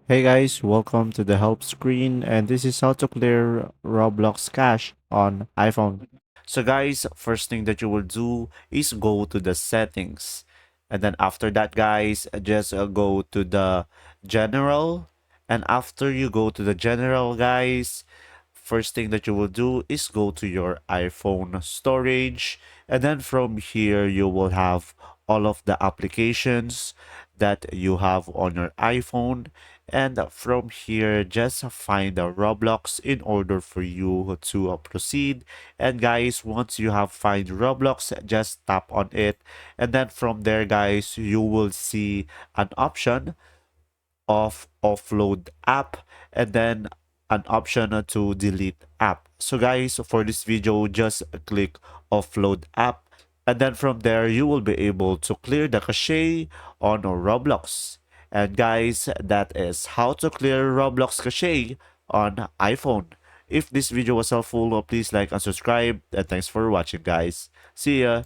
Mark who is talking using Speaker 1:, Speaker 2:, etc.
Speaker 1: Hey guys, welcome to the help screen, and this is how to clear Roblox Cache on iPhone. So guys, first thing that you will do is go to the settings. And then after that guys, just go to the general. And after you go to the general guys, first thing that you will do is go to your iPhone storage. And then from here, you will have all of the applications that you have on your iPhone. And from here, just find the Roblox in order for you to proceed. And guys, once you have find Roblox, just tap on it. And then from there, guys, you will see an option of offload app and then an option to delete app. So guys, for this video, just click offload app. And then from there, you will be able to clear the cache on Roblox. And guys, that is how to clear Roblox cache on iPhone. If this video was helpful, please like and subscribe. And thanks for watching, guys. See ya.